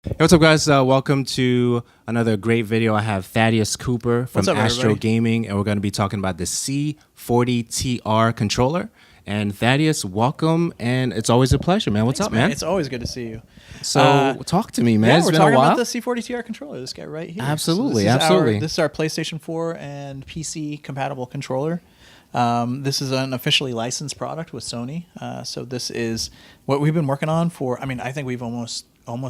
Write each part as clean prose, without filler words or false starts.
Hey, what's up, guys? Welcome to another great video. I have Thadeous Cooper from What's up, Astro everybody? Gaming, and we're going to be talking about the C40 TR controller. And Thadeous, welcome, and it's always a pleasure, man. What's Thanks, up, man? It's always good to see you. So talk to me, man. Yeah, It's we're been a talking while. about the C40 TR controller. This guy right here. Absolutely, this is absolutely. This is our PlayStation 4 and PC compatible controller. This is an officially licensed product with Sony. So this is what we've been working on for. I mean, I think we've almost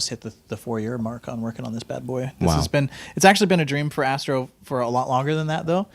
hit the 4-year mark on working on this bad boy. This has been. It's actually been a dream for Astro for a lot longer than that, though.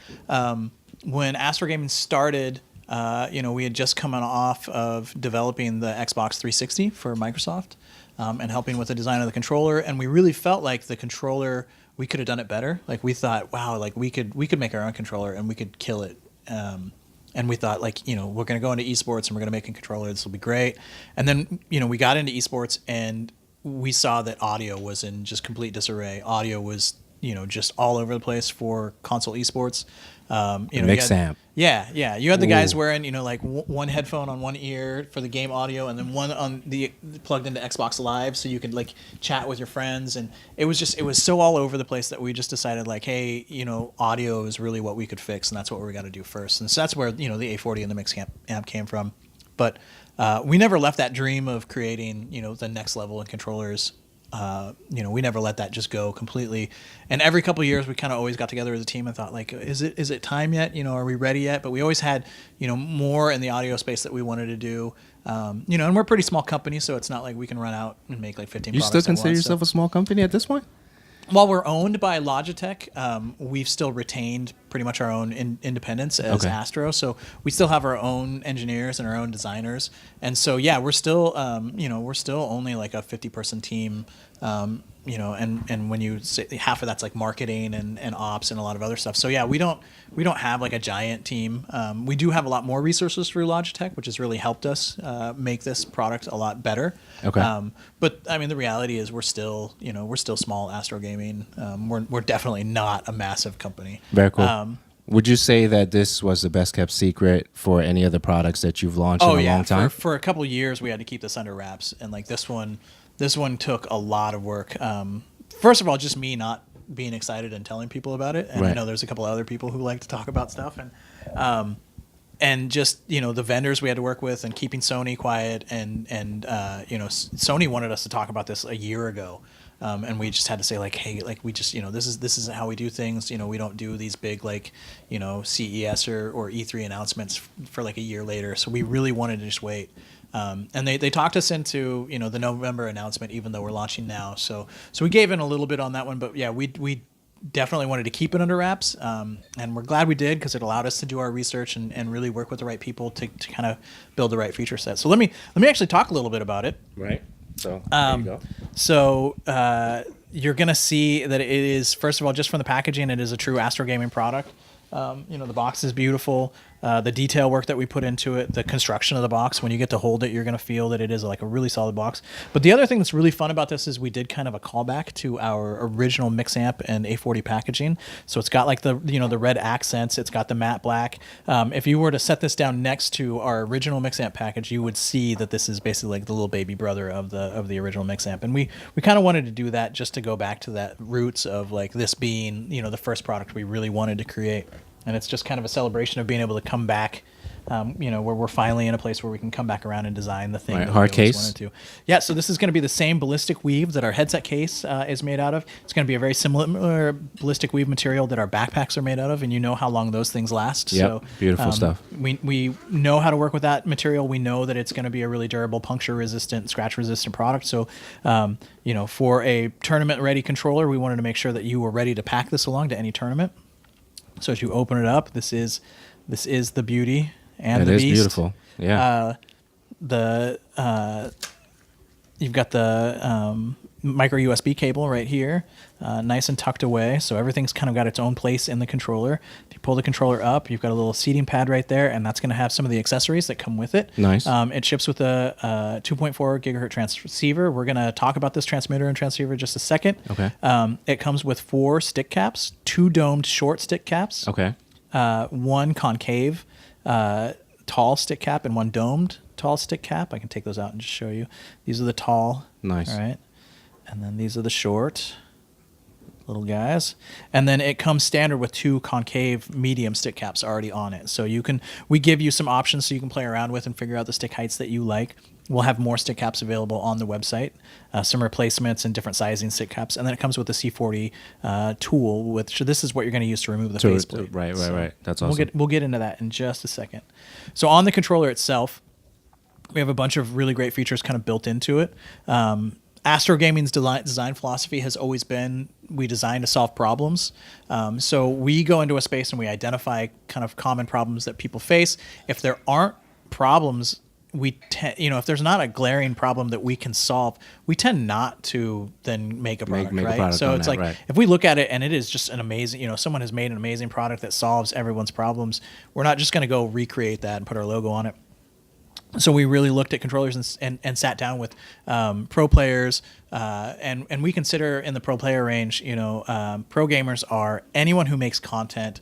When Astro Gaming started. We had just come off of developing the Xbox 360 for Microsoft and helping with the design of the controller. And we really felt like the controller, we could have done it better. Like we thought, wow, like we could make our own controller and we could kill it. And we thought like, we're going to go into esports and we're going to make a controller. This will be great. And then, we got into esports and we saw that audio was in just complete disarray. Audio was, just all over the place for console esports. Mix amp. Yeah. You had the guys wearing, one headphone on one ear for the game audio, and then one on the plugged into Xbox Live, so you could like chat with your friends. And it was so all over the place that we just decided like, hey, audio is really what we could fix, and that's what we got to do first. And so that's where the A40 and the mix amp came from. But we never left that dream of creating the next level in controllers. We never let that just go completely. And every couple of years, we kind of always got together as a team and thought, like, is it time yet? Are we ready yet? But we always had, more in the audio space that we wanted to do. And we're a pretty small company, so it's not like we can run out and make like 15 You products still at consider once, yourself a small company at this point? While we're owned by Logitech, we've still retained pretty much our own independence as Astro. So we still have our own engineers and our own designers. And so, yeah, we're still, we're still only like a 50-person team. And when you say half of that's like marketing and ops and a lot of other stuff. So yeah, we don't have like a giant team. We do have a lot more resources through Logitech, which has really helped us make this product a lot better. Okay. But I mean, the reality is we're still small Astro Gaming. We're definitely not a massive company. Very cool. Would you say that this was the best kept secret for any of the products that you've launched in a long time? For a couple of years, we had to keep this under wraps, and like this one took a lot of work. First of all, just me not being excited and telling people about it, and right. I know there's a couple other people who like to talk about stuff, and just the vendors we had to work with, and keeping Sony quiet, and Sony wanted us to talk about this a year ago. And we just had to say like, hey, like we just, this is how we do things. We don't do these big like, CES or E3 announcements for like a year later. So we really wanted to just wait. And they talked us into, the November announcement, even though we're launching now. So we gave in a little bit on that one, but yeah, we definitely wanted to keep it under wraps. And we're glad we did, because it allowed us to do our research and really work with the right people to kind of build the right feature set. So let me actually talk a little bit about it. Right. So there you go. So you're going to see that it is, first of all, just from the packaging, it is a true Astro Gaming product. The box is beautiful. The detail work that we put into it, the construction of the box, when you get to hold it, you're going to feel that it is like a really solid box. But the other thing that's really fun about this is we did kind of a callback to our original mix amp and A40 packaging. So it's got like the red accents. It's got the matte black. If you were to set this down next to our original mix amp package, you would see that this is basically like the little baby brother of the original mix amp. And we kind of wanted to do that just to go back to that roots of like this being, the first product we really wanted to create. And it's just kind of a celebration of being able to come back, where we're finally in a place where we can come back around and design the thing that we always wanted to. Yeah, so this is going to be the same ballistic weave that our headset case is made out of. It's going to be a very similar ballistic weave material that our backpacks are made out of, and you know how long those things last. Yep, so beautiful stuff. We know how to work with that material. We know that it's going to be a really durable, puncture-resistant, scratch-resistant product. So, for a tournament-ready controller, we wanted to make sure that you were ready to pack this along to any tournament. So as you open it up, this is the beauty and the beast. It is beautiful. Yeah. You've got the micro USB cable right here, nice and tucked away. So everything's kind of got its own place in the controller. If you pull the controller up, you've got a little seating pad right there, and that's going to have some of the accessories that come with it. Nice. It ships with a 2.4 gigahertz transceiver. We're going to talk about this transmitter and transceiver in just a second. Okay. It comes with 4 stick caps, 2 domed short stick caps. Okay. 1 concave tall stick cap and 1 domed tall stick cap. I can take those out and just show you. These are the tall. Nice. All right. And then these are the short little guys. And then it comes standard with 2 concave medium stick caps already on it. So we give you some options so you can play around with and figure out the stick heights that you like. We'll have more stick caps available on the website, some replacements and different sizing stick caps. And then it comes with the C40 tool, which this is what you're going to use to remove the faceplate. Right. That's awesome. We'll get into that in just a second. So on the controller itself, we have a bunch of really great features kind of built into it. Astro Gaming's design philosophy has always been we design to solve problems. So we go into a space and we identify kind of common problems that people face. If there aren't problems, if there's not a glaring problem that we can solve, we tend not to then make a product, make right? a product So on it's that, like right. if we look at it and it is just an amazing, someone has made an amazing product that solves everyone's problems, we're not just going to go recreate that and put our logo on it. So we really looked at controllers and sat down with pro players, and we consider in the pro player range, pro gamers are anyone who makes content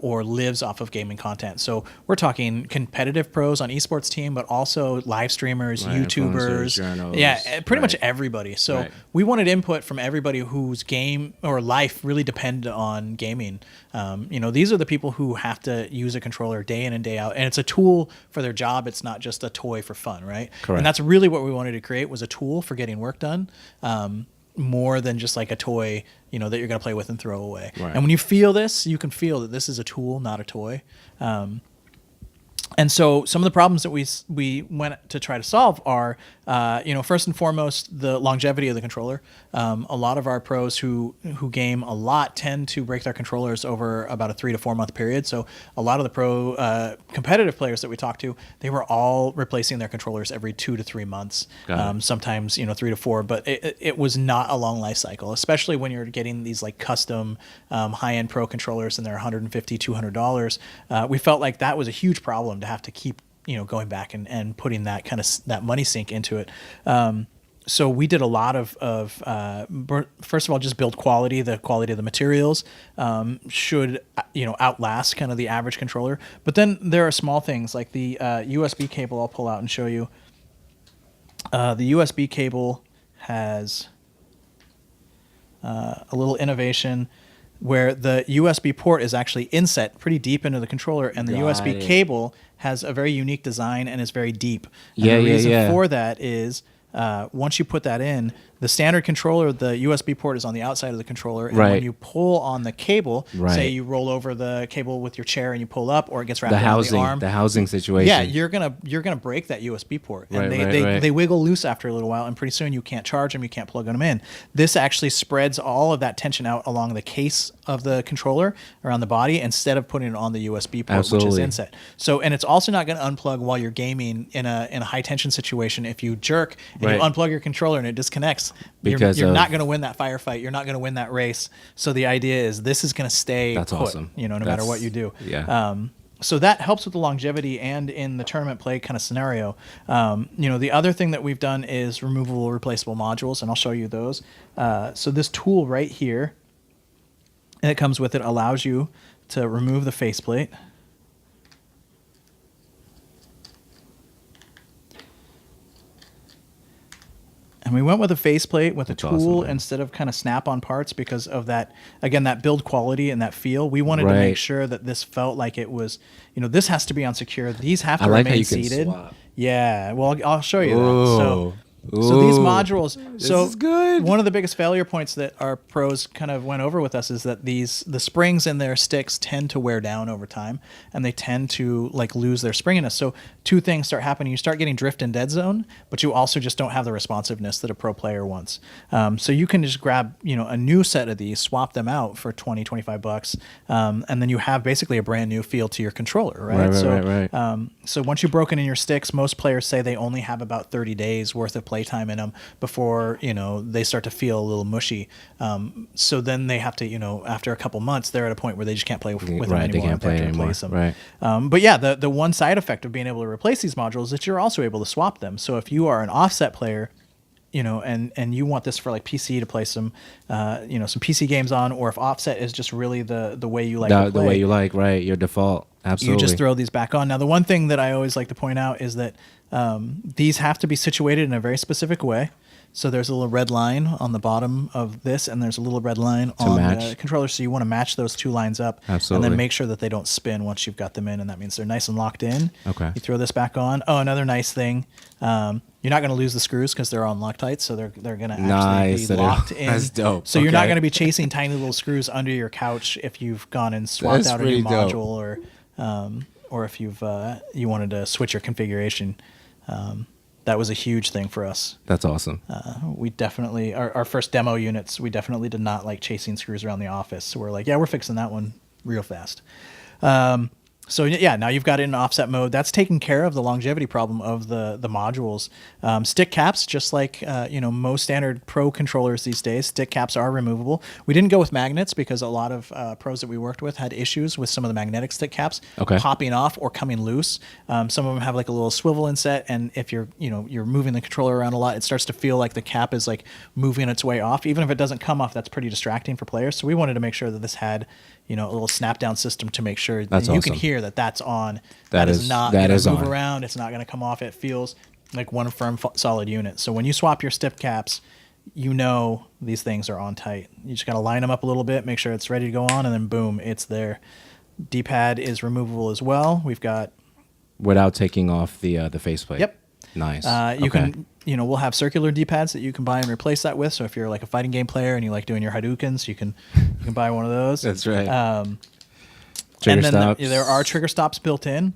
or lives off of gaming content. So we're talking competitive pros on esports team, but also live streamers, YouTubers, pretty much everybody. So we wanted input from everybody whose game or life really depended on gaming. These are the people who have to use a controller day in and day out, and it's a tool for their job. It's not just a toy for fun, right? Correct. And that's really what we wanted to create, was a tool for getting work done, more than just like a toy, that you're going to play with and throw away. Right. And when you feel this, you can feel that this is a tool, not a toy. And so some of the problems that we went to try to solve are, first and foremost, the longevity of the controller. A lot of our pros who game a lot tend to break their controllers over about a 3 to 4 month period. So a lot of the pro competitive players that we talked to, they were all replacing their controllers every 2 to 3 months, sometimes 3 to 4. But it was not a long life cycle, especially when you're getting these like custom high-end pro controllers and they're $150, $200. We felt like that was a huge problem to have to keep going back and putting that kind of that money sink into it. So we did a lot of first of all, just build quality. The quality of the materials should outlast kind of the average controller. But then there are small things like the USB cable. I'll pull out and show you. The USB cable has a little innovation where the USB port is actually inset pretty deep into the controller, and the USB cable has a very unique design and is very deep. And the reason for that is once you put that in, the standard controller, the USB port is on the outside of the controller, and when you pull on the cable, say you roll over the cable with your chair and you pull up, or it gets wrapped around the arm. The housing situation. Yeah, you're gonna break that USB port, and they wiggle loose after a little while, and pretty soon you can't charge them, you can't plug them in. This actually spreads all of that tension out along the case of the controller around the body instead of putting it on the USB port, which is inset. So, and it's also not going to unplug while you're gaming in a high tension situation. If you jerk and you unplug your controller and it disconnects, because you're not going to win that firefight. You're not going to win that race. So the idea is this is going to stay put, awesome. No matter what you do. Yeah. So that helps with the longevity and in the tournament play kind of scenario. The other thing that we've done is removable replaceable modules, and I'll show you those. So this tool right here, and it comes with it, allows you to remove the faceplate. And we went with a faceplate with a tool instead of kind of snap-on parts because of that, again, that build quality and that feel. We wanted to make sure that this felt like it was, this has to be unsecure. These have to remain seated. Yeah, well, I'll show you that. So these modules, this is good. One of the biggest failure points that our pros kind of went over with us is that the springs in their sticks tend to wear down over time, and they tend to lose their springiness. So two things start happening. You start getting drift and dead zone, but you also just don't have the responsiveness that a pro player wants. So you can just grab, a new set of these, swap them out for $20, $25, and then you have basically a brand new feel to your controller, right? So once you've broken in your sticks, most players say they only have about 30 days worth of playtime in them before they start to feel a little mushy. So then they have to, after a couple months, they're at a point where they just can't play with them anymore. They can't play anymore. But yeah, the one side effect of being able to replace these modules is that you're also able to swap them. So if you are an offset player, and you want this for PC to play some PC games on, or if offset is just really the way you like to play. The way you like, right? Your default. Absolutely. You just throw these back on. Now, the one thing that I always like to point out is that these have to be situated in a very specific way. So there's a little red line on the bottom of this, and there's a little red line on match. the controller. So you want to match those two lines up. Absolutely. And then make sure that they don't spin once you've got them in, and that means they're nice and locked in. Okay. You throw this back on. Oh, another nice thing. You're not going to lose the screws because they're on Loctite, so they're going to actually be locked in. That's dope. So you're not going to be chasing tiny little screws under your couch if you've gone and swapped out a new module or if you wanted to switch your configuration. That was a huge thing for us. That's awesome. We definitely, our first demo units, we definitely did not like chasing screws around the office. So we're like, yeah, we're fixing that one real fast. So yeah, now you've got it in offset mode. That's taking care of the longevity problem of the modules. Stick caps, just like most standard Pro controllers these days, stick caps are removable. We didn't go with magnets because a lot of pros that we worked with had issues with some of the magnetic stick caps popping off or coming loose. Some of them have like a little swivel inset, and if you're moving the controller around a lot, it starts to feel like the cap is like moving its way off. Even if it doesn't come off, that's pretty distracting for players. So we wanted to make sure that this had a little snap down system to make sure that you can hear that that's on. That is not going to move around. It's not going to come off. It feels like one firm solid unit. So when you swap your stick caps, these things are on tight. You just got to line them up a little bit, make sure it's ready to go on, and then boom, it's there. D-pad is removable as well. We've got without taking off the faceplate. Yep. Nice. You can, we'll have circular D-pads that you can buy and replace that with. So if you're like a fighting game player and you like doing your Hadoukens, you can buy one of those. That's right. And then there are trigger stops built in.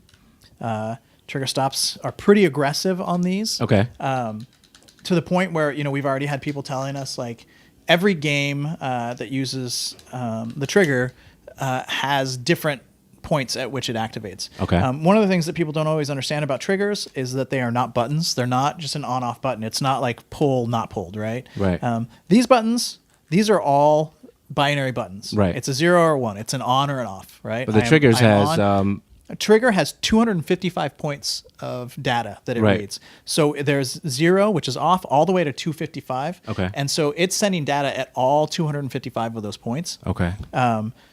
Trigger stops are pretty aggressive on these. Okay. To the point where, we've already had people telling us like every game that uses the trigger has different points at which it activates. Okay. One of the things that people don't always understand about triggers is that they are not buttons. They're not just an on-off button. It's not like pull, not pulled, right? Right. These buttons, these are all binary buttons. Right. It's a 0 or 1. It's an on or an off, right? But the triggers has... A trigger has 255 points of data that it reads. So there's 0, which is off, all the way to 255. Okay. And so it's sending data at all 255 of those points. Okay.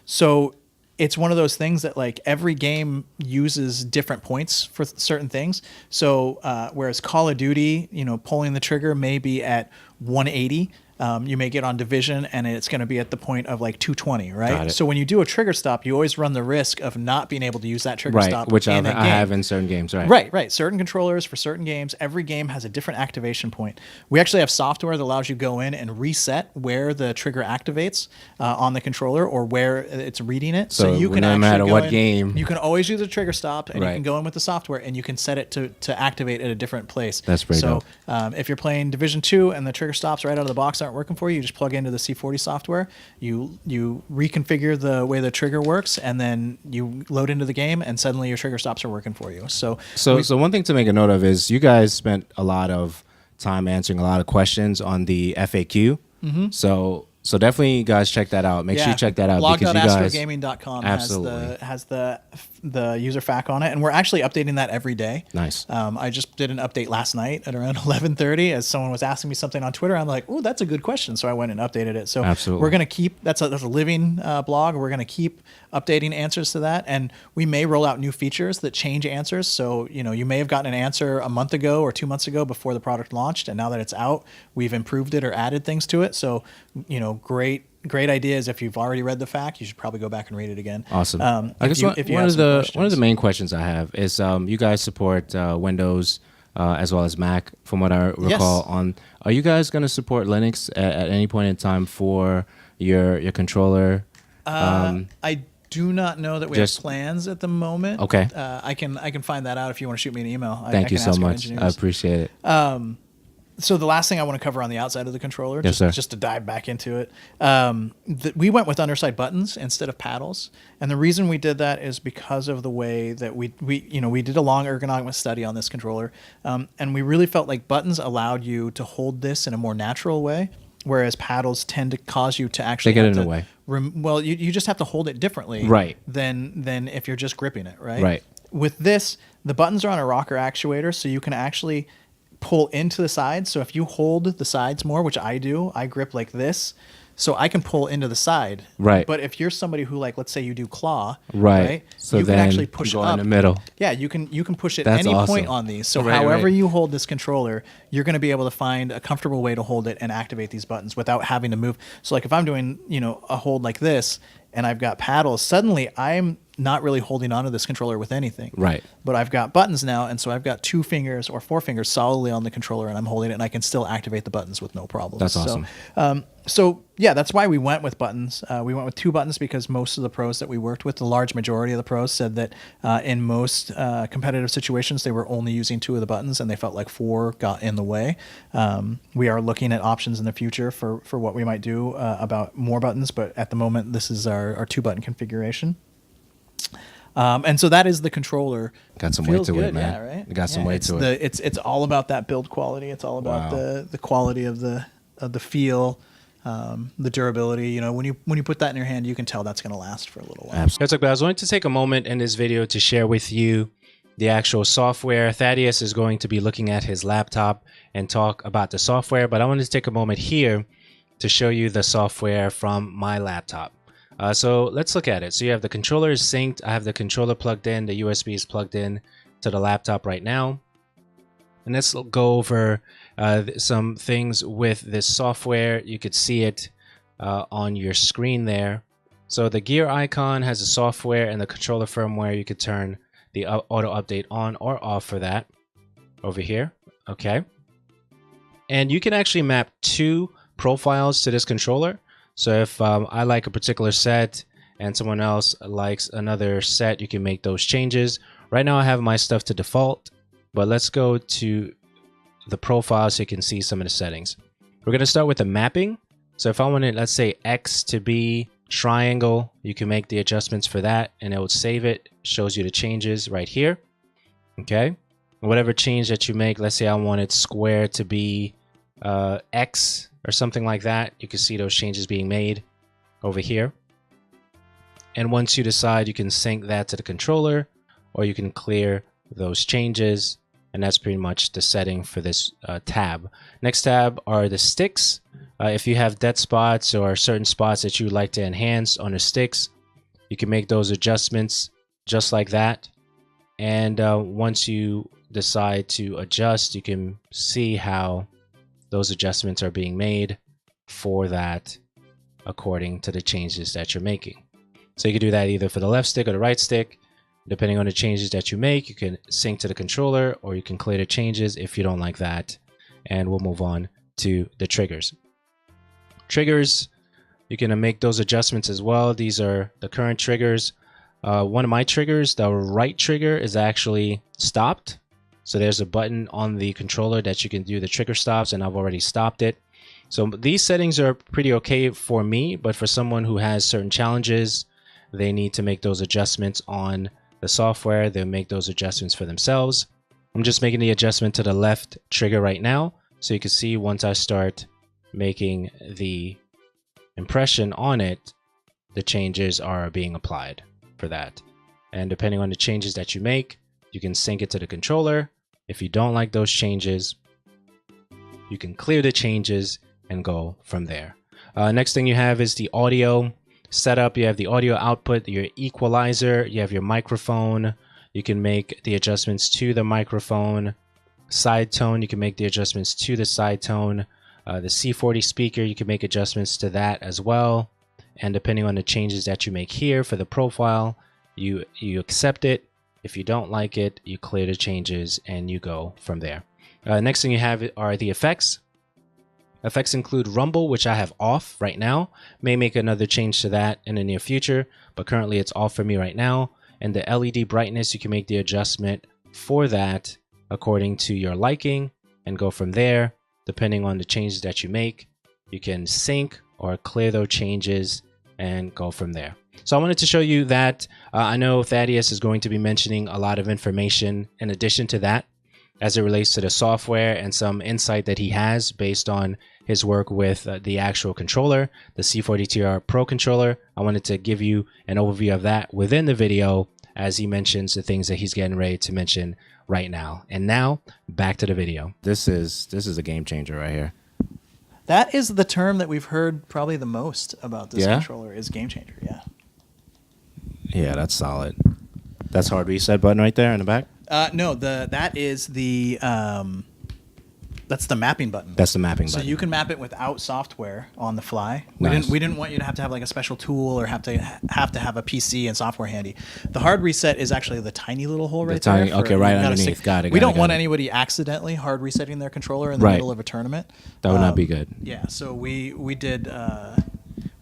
So it's one of those things that like every game uses different points for certain things. So whereas Call of Duty, pulling the trigger may be at 180. You may get on Division and it's going to be at the point of like 220, right? So when you do a trigger stop, you always run the risk of not being able to use that trigger stop. Which I in a game. have in certain games, right? Right. Certain controllers for certain games, every game has a different activation point. We actually have software that allows you to go in and reset where the trigger activates on the controller or where it's reading it. So you can no matter what game, you can always use a trigger stop, and you can go in with the software and you can set it to activate at a different place. That's pretty dope. If you're playing Division 2 and the trigger stops right out of the box aren't working for you, you just plug into the C40 software, you reconfigure the way the trigger works, and then you load into the game, and suddenly your trigger stops are working for you. So one thing to make a note of is you guys spent a lot of time answering a lot of questions on the FAQ. Mm-hmm. So definitely, you guys check that out. Make sure you check that out because you guys blog.astrogaming.com absolutely has the user FAQ on it, and we're actually updating that every day. Nice. I just did an update last night at around 11:30 as someone was asking me something on Twitter. I'm like, "Oh, that's a good question," so I went and updated it. So absolutely. We're gonna keep that's a living blog. We're gonna keep updating answers to that, and we may roll out new features that change answers. So you may have gotten an answer a month ago or 2 months ago before the product launched, and now that it's out, we've improved it or added things to it. So great ideas. If you've already read the FAQ, you should probably go back and read it again. Awesome. I guess one of the main questions I have is you guys support Windows as well as Mac, from what I recall. Yes. Are you guys going to support Linux at any point in time for your controller? I do not know that we have plans at the moment. Okay. I can find that out if you want to shoot me an email. Thank you so much. I appreciate it. So the last thing I want to cover on the outside of the controller, sir. just to dive back into it, we went with underside buttons instead of paddles, and the reason we did that is because of the way that we did a long ergonomic study on this controller, and we really felt like buttons allowed you to hold this in a more natural way, whereas paddles tend to cause you to actually get in the way. You just have to hold it differently, right? Than if you're just gripping it, right? Right. With this, the buttons are on a rocker actuator, so you can actually pull into the sides. So if you hold the sides more, which I do, I grip like this. So I can pull into the side. Right. But if you're somebody who, like, let's say you do claw, right? So you then can actually push go up in the middle. Yeah, you can push at That's any awesome. point on these. So Right, however right. you hold this controller, you're going to be able to find a comfortable way to hold it and activate these buttons without having to move. So like if I'm doing, you know, a hold like this and I've got paddles, suddenly I'm not really holding onto this controller with anything. Right. But I've got buttons now, and so I've got 2 fingers or 4 fingers solidly on the controller, and I'm holding it, and I can still activate the buttons with no problem. That's awesome. So yeah, that's why we went with buttons. We went with 2 buttons because most of the pros that we worked with, the large majority of the pros, said that in most competitive situations they were only using 2 of the buttons, and they felt like 4 got in the way. We are looking at options in the future for what we might do about more buttons, but at the moment this is our 2-button configuration. And so that is the controller. Got some weight to it, man. Yeah, right? Got some weight to it. It's all about that build quality. It's all about the quality of the feel, the durability. You know, when you put that in your hand, you can tell that's going to last for a little while. Absolutely. I was going to take a moment in this video to share with you the actual software. Thaddeus is going to be looking at his laptop and talk about the software, but I wanted to take a moment here to show you the software from my laptop. So let's look at it. So you have the controller is synced. I have the controller plugged in. The USB is plugged in to the laptop right now. And let's go over some things with this software. You could see it on your screen there. So the gear icon has the software and the controller firmware. You could turn the auto update on or off for that over here. Okay. And you can actually map 2 profiles to this controller. So if I like a particular set and someone else likes another set, you can make those changes. Right now I have my stuff to default, but let's go to the profile so you can see some of the settings. We're going to start with the mapping. So if I wanted, let's say X to be triangle, you can make the adjustments for that and it will save it, shows you the changes right here. Okay. Whatever change that you make, let's say I wanted square to be X or something like that, you can see those changes being made over here. And once you decide, you can sync that to the controller or you can clear those changes, and that's pretty much the setting for this tab. Next tab are the sticks. If you have dead spots or certain spots that you would like to enhance on the sticks, you can make those adjustments just like that. And once you decide to adjust, you can see how those adjustments are being made for that according to the changes that you're making. So you can do that either for the left stick or the right stick. Depending on the changes that you make, you can sync to the controller or you can clear the changes if you don't like that. And we'll move on to the triggers. Triggers, you can make those adjustments as well. These are the current triggers. One of my triggers, the right trigger, is actually stopped. So there's a button on the controller that you can do the trigger stops, and I've already stopped it. So these settings are pretty okay for me, but for someone who has certain challenges, they need to make those adjustments on the software. They'll make those adjustments for themselves. I'm just making the adjustment to the left trigger right now. So you can see once I start making the impression on it, the changes are being applied for that. And depending on the changes that you make, you can sync it to the controller. If you don't like those changes, you can clear the changes and go from there. Next thing you have is the audio setup. You have the audio output, your equalizer, you have your microphone. You can make the adjustments to the microphone. Side tone, you can make the adjustments to the side tone. The C40 speaker, you can make adjustments to that as well. And depending on the changes that you make here for the profile, you accept it. If you don't like it, you clear the changes and you go from there. Next thing you have are the effects. Effects include rumble, which I have off right now. May make another change to that in the near future, but currently it's off for me right now. And the LED brightness, you can make the adjustment for that according to your liking and go from there. Depending on the changes that you make, you can sync or clear those changes and go from there. So I wanted to show you that. I know Thaddeus is going to be mentioning a lot of information in addition to that as it relates to the software and some insight that he has based on his work with the actual controller, the C40 TR Pro controller. I wanted to give you an overview of that within the video as he mentions the things that he's getting ready to mention right now. And now back to the video. This is a game changer right here. That is the term that we've heard probably the most about this Yeah? controller is game changer. Yeah. Yeah, that's solid. That's hard reset button right there in the back? No, that is the that's the mapping button. That's the mapping So button. you can map it without software on the fly. Nice. We didn't want you to have like a special tool or have to have a PC and software handy. The hard reset is actually the tiny little hole right tiny- there. okay, right you gotta underneath. Got it, We got don't it, want got it. anybody accidentally hard resetting their controller in the Right. middle of a tournament. That would not be good. Yeah, so we did the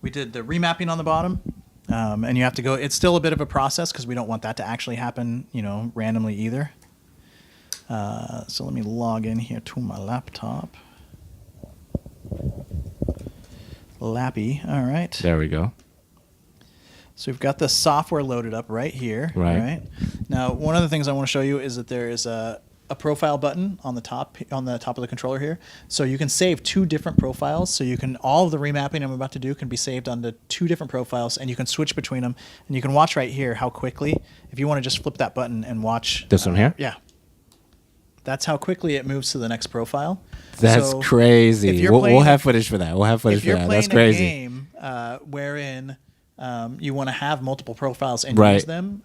remapping on the bottom, and you have to go. It's still a bit of a process because we don't want that to actually happen, randomly either. So let me log in here to my laptop. Lappy, all right. There we go. So we've got the software loaded up right here. Right. Now, one of the things I want to show you is that there is a profile button on the top of the controller here. So you can save 2 different profiles. So you can all of the remapping I'm about to do can be saved onto 2 different profiles, and you can switch between them. And you can watch right here how quickly, if you want to just flip that button and watch This one here? Yeah. That's how quickly it moves to the next profile. That's So crazy. if you're We'll playing- have footage for that. We'll have footage if for you're that. playing That's crazy. a game wherein you want to have multiple profiles and Right. use them,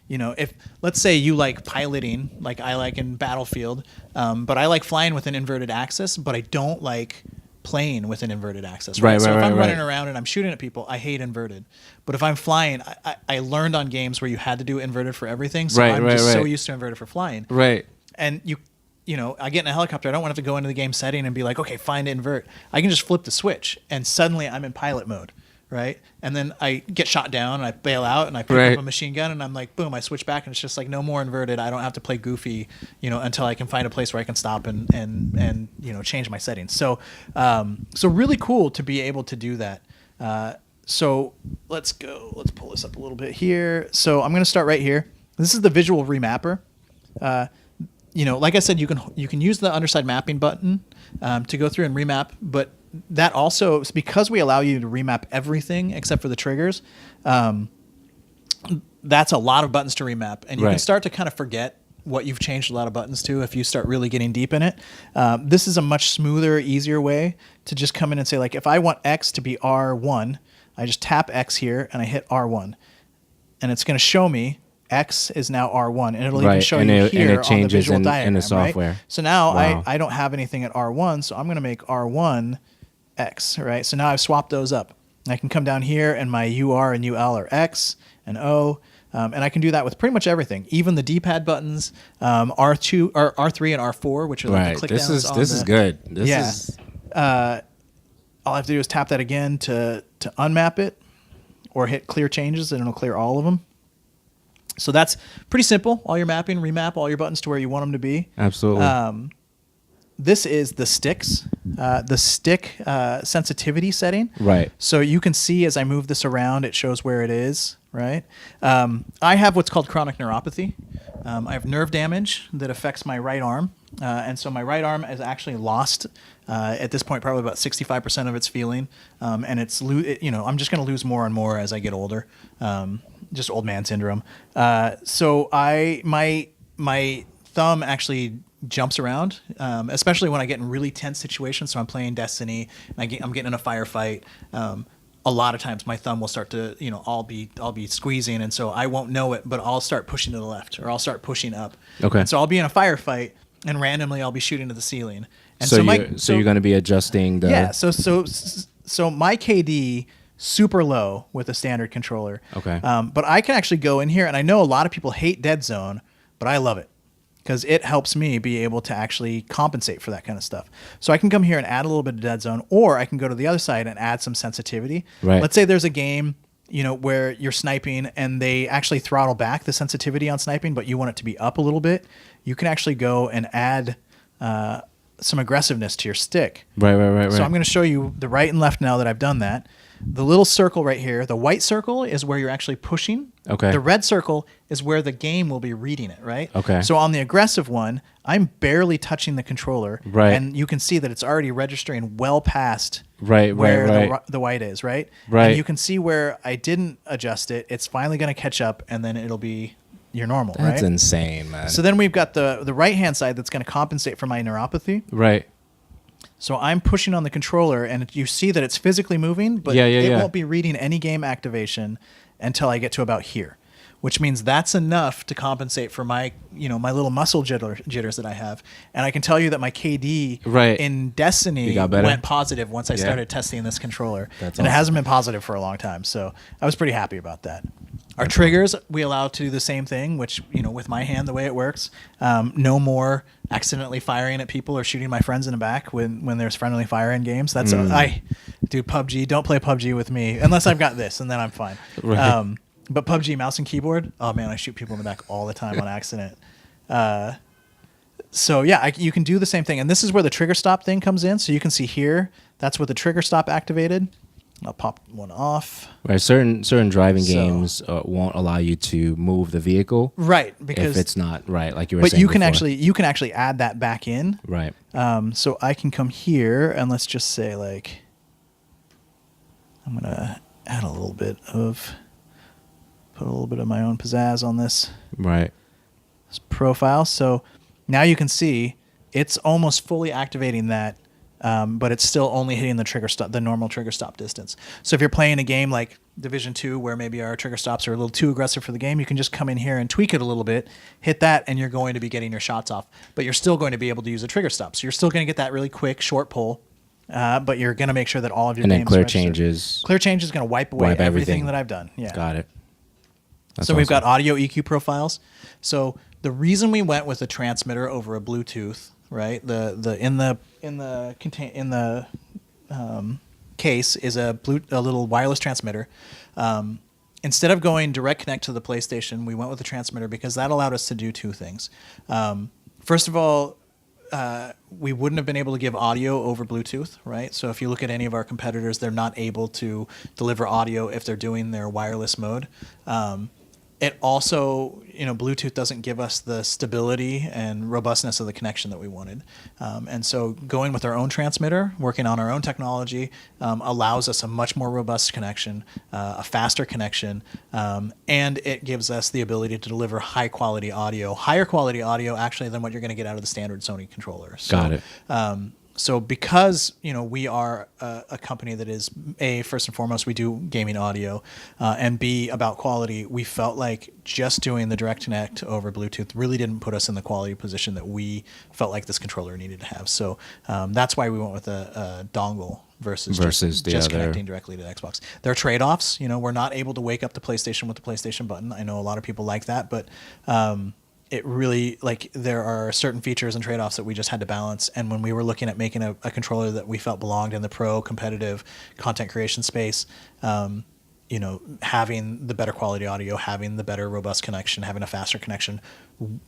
if let's say you like piloting, like I like in Battlefield, but I like flying with an inverted axis, but I don't like playing with an inverted axis. Right. Right, So right, if I'm right, running right. around and I'm shooting at people, I hate inverted. But if I'm flying, I learned on games where you had to do inverted for everything. So Right, I'm right, just so right. used to inverted for flying. Right. And I get in a helicopter. I don't want to have to go into the game setting and be like, okay, find invert. I can just flip the switch, and suddenly I'm in pilot mode, right? And then I get shot down, and I bail out, and I pick Right. up a machine gun, and I'm like, boom, I switch back, and it's just like no more inverted. I don't have to play goofy, until I can find a place where I can stop and change my settings. So really cool to be able to do that. So let's go. Let's pull this up a little bit here. So I'm going to start right here. This is the visual remapper. Like I said, you can use the underside mapping button to go through and remap, but that also, because we allow you to remap everything except for the triggers, that's a lot of buttons to remap, and you can Right. start to kind of forget what you've changed a lot of buttons to if you start really getting deep in it. This is a much smoother, easier way to just come in and say, like, if I want X to be R1, I just tap X here and I hit R1, and it's going to show me X is now R1, and it'll even Right, show and you it here on the changes visual in diagram. the right? software. So now Wow. I don't have anything at R1, so I'm going to make R1 X, right? So now I've swapped those up. And I can come down here, and my UR and UL are X and O, and I can do that with pretty much everything, even the D-pad buttons, R2 or R3 and R4, which are like Right. the click This downs. is good. This Yeah. is All I have to do is tap that again to unmap it, or hit clear changes, and it'll clear all of them. So that's pretty simple. All your mapping, remap all your buttons to where you want them to be. absolutely. This is the sticks, the stick sensitivity setting. Right. So you can see as I move this around, it shows where it is, right? I have what's called chronic neuropathy. I have nerve damage that affects my right arm. And so my right arm is actually lost at this point, probably about 65% of its feeling. And I'm just going to lose more and more as I get older. Just old man syndrome. So my thumb actually jumps around, especially when I get in really tense situations. So I'm playing Destiny and I'm getting in a firefight. A lot of times my thumb will start to, I'll be squeezing, and so I won't know it, but I'll start pushing to the left, or I'll start pushing up. Okay. And so I'll be in a firefight, and randomly I'll be shooting to the ceiling. And So you're going to be adjusting the... yeah. So my KD super low with a standard controller. Okay. But I can actually go in here, and I know a lot of people hate Dead Zone, but I love it because it helps me be able to actually compensate for that kind of stuff. So I can come here and add a little bit of Dead Zone, or I can go to the other side and add some sensitivity. Right. Let's say there's a game, where you're sniping and they actually throttle back the sensitivity on sniping, but you want it to be up a little bit. You can actually go and add some aggressiveness to your stick. Right. So I'm going to show you the right and left now that I've done that. The little circle right here, the white circle is where you're actually pushing. Okay. The red circle is where the game will be reading it, right? Okay. So on the aggressive one, I'm barely touching the controller. Right. And you can see that it's already registering well past Right. where the white is, right? Right. And you can see where I didn't adjust it. It's finally going to catch up, and then it'll be your normal, right? That's insane, man. So then we've got the right-hand side that's going to compensate for my neuropathy. Right. So I'm pushing on the controller, and you see that it's physically moving, but it won't be reading any game activation until I get to about here, which means that's enough to compensate for my, my little muscle jitters that I have. And I can tell you that my KD in Destiny went positive once I started testing this controller. That's awesome. It hasn't been positive for a long time, so I was pretty happy about that. Our triggers, we allow to do the same thing, which, with my hand, the way it works, no more accidentally firing at people or shooting my friends in the back when there's friendly fire in games. That's PUBG, don't play PUBG with me unless I've got this, and then I'm fine. Right. But PUBG, mouse and keyboard, oh man, I shoot people in the back all the time on accident. So yeah, you can do the same thing. And this is where the trigger stop thing comes in. So you can see here, that's with the trigger stop activated. I'll pop one off. Right, certain driving games won't allow you to move the vehicle. Right, because if it's not right, like you were saying. But you can actually add that back in. Right. So I can come here and let's just say I'm gonna add a little bit of my own pizzazz on this. Right. This profile. So now you can see it's almost fully activating that. But it's still only hitting the trigger stop, the normal trigger stop distance. So if you're playing a game like Division 2, where maybe our trigger stops are a little too aggressive for the game, you can just come in here and tweak it a little bit, hit that, and you're going to be getting your shots off. But you're still going to be able to use a trigger stop. So you're still going to get that really quick, short pull, but you're going to make sure that all of your and games then clear register. changes. Clear change is going to wipe away everything that I've done. Yeah. Got it. That's so we've got audio EQ profiles. So the reason we went with a transmitter over a Bluetooth, right? In the case is a little wireless transmitter. Instead of going direct connect to the PlayStation, we went with a transmitter because that allowed us to do two things. First of all, we wouldn't have been able to give audio over Bluetooth, right? So if you look at any of our competitors, they're not able to deliver audio if they're doing their wireless mode. It also, Bluetooth doesn't give us the stability and robustness of the connection that we wanted. And so going with our own transmitter, working on our own technology, allows us a much more robust connection, a faster connection, and it gives us the ability to deliver higher quality audio actually than what you're going to get out of the standard Sony controller. So, got it. So because, we are a company that is, A, first and foremost, we do gaming audio, and B, about quality, we felt like just doing the direct connect over Bluetooth really didn't put us in the quality position that we felt like this controller needed to have. So that's why we went with a dongle versus just connecting directly to the Xbox. There are trade-offs. We're not able to wake up the PlayStation with the PlayStation button. I know a lot of people like that, but it really, there are certain features and trade-offs that we just had to balance. And when we were looking at making a controller that we felt belonged in the pro competitive content creation space, having the better quality audio, having the better robust connection, having a faster connection,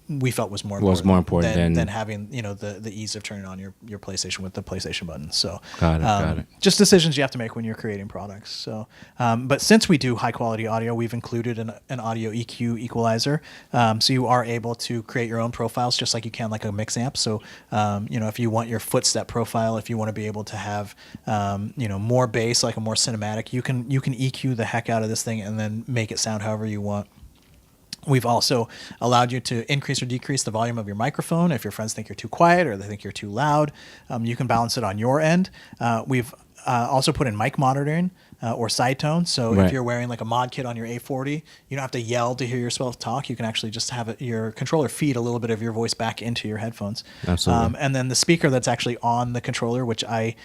we felt was more important than having the ease of turning on your PlayStation with the PlayStation button. So got it. Just decisions you have to make when you're creating products. So but since we do high quality audio, we've included an audio EQ equalizer, so you are able to create your own profiles just like you can like a mix amp. So if you want your footstep profile, if you want to be able to have more bass, like a more cinematic, you can EQ the heck out of this thing and then make it sound however you want. We've also allowed you to increase or decrease the volume of your microphone. If your friends think you're too quiet or they think you're too loud, you can balance it on your end. We've also put in mic monitoring or side tone. So if you're wearing like a mod kit on your A40, you don't have to yell to hear yourself talk. You can actually just have your controller feed a little bit of your voice back into your headphones. Absolutely. And then the speaker that's actually on the controller, which I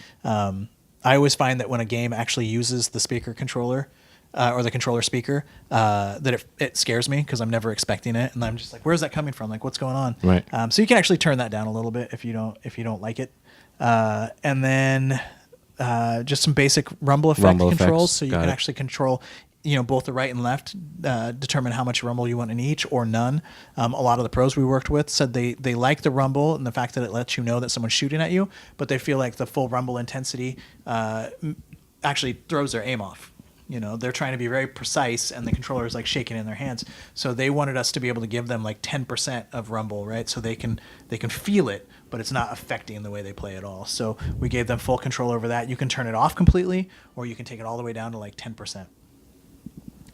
always find that when a game actually uses the speaker controller, or the controller speaker, that it scares me because I'm never expecting it, and I'm just like, "Where's that coming from? Like, what's going on?" Right. So you can actually turn that down a little bit if you don't like it, and then just some basic rumble controls. Effects. So you can actually control, both the right and left, determine how much rumble you want in each or none. A lot of the pros we worked with said they like the rumble and the fact that it lets you know that someone's shooting at you, but they feel like the full rumble intensity actually throws their aim off. They're trying to be very precise, and the controller is like shaking in their hands. So they wanted us to be able to give them like 10% of rumble, right? So they can feel it, but it's not affecting the way they play at all. So we gave them full control over that. You can turn it off completely, or you can take it all the way down to like 10%.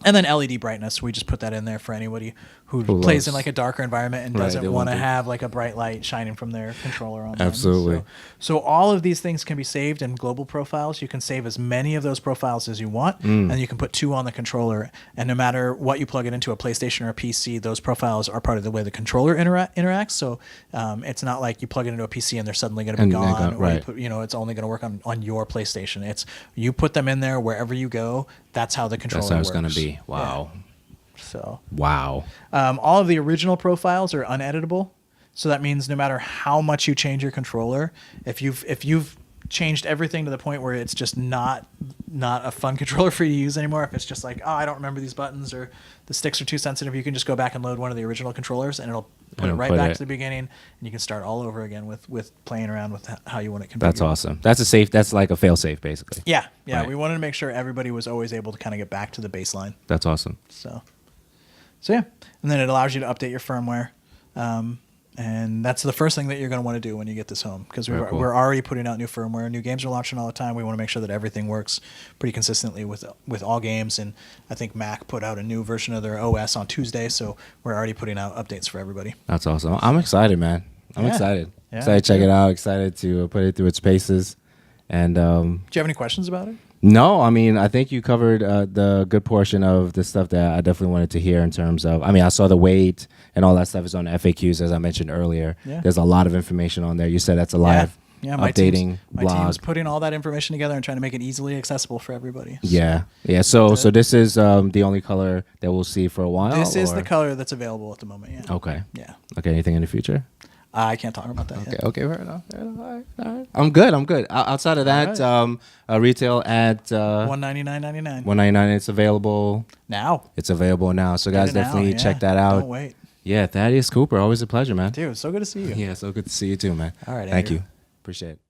And then LED brightness, we just put that in there for anybody who plays in like a darker environment and doesn't want to have like a bright light shining from their controller on them. Absolutely. So all of these things can be saved in global profiles. You can save as many of those profiles as you want, and you can put 2 on the controller. And no matter what you plug it into, a PlayStation or a PC, those profiles are part of the way the controller interacts. So it's not like you plug it into a PC and they're suddenly going to be gone. Or you put, it's only going to work on your PlayStation. It's you put them in there wherever you go. That's how the controller works. That's how it's going to be. Wow. Yeah. So wow. All of the original profiles are uneditable. So that means no matter how much you change your controller, if you've changed everything to the point where it's just not a fun controller for you to use anymore, if it's just like, oh, I don't remember these buttons or the sticks are too sensitive, you can just go back and load one of the original controllers and it'll put it right back to the beginning, and you can start all over again with playing around with how you want it configured. That's awesome. That's like a fail safe basically. Yeah. Right. We wanted to make sure everybody was always able to kind of get back to the baseline. That's awesome. So yeah, and then it allows you to update your firmware, and that's the first thing that you're going to want to do when you get this home, because we're already putting out new firmware. New games are launching all the time. We want to make sure that everything works pretty consistently with all games, and I think Mac put out a new version of their OS on Tuesday, so we're already putting out updates for everybody. That's awesome. I'm excited, man. I'm excited. Yeah, excited to check it out. Excited to put it through its paces. And do you have any questions about it? No, I mean, I think you covered the good portion of the stuff that I definitely wanted to hear in terms of, I mean, I saw the weight and all that stuff is on FAQs, as I mentioned earlier. Yeah. There's a lot of information on there. You said that's a live updating blog. My team's putting all that information together and trying to make it easily accessible for everybody. Yeah. So this is the only color that we'll see for a while? This is the color that's available at the moment, yeah. Okay. Yeah. Okay, anything in the future? I can't talk about that yet. Okay, fair enough. All right. I'm good. Outside of that, retail at $199.99. $199. It's available now. It's available now. So guys, definitely check that out. Don't wait. Yeah, Thadeous Cooper, always a pleasure, man. Dude, so good to see you. Yeah, so good to see you too, man. All right, Thank you. Appreciate it.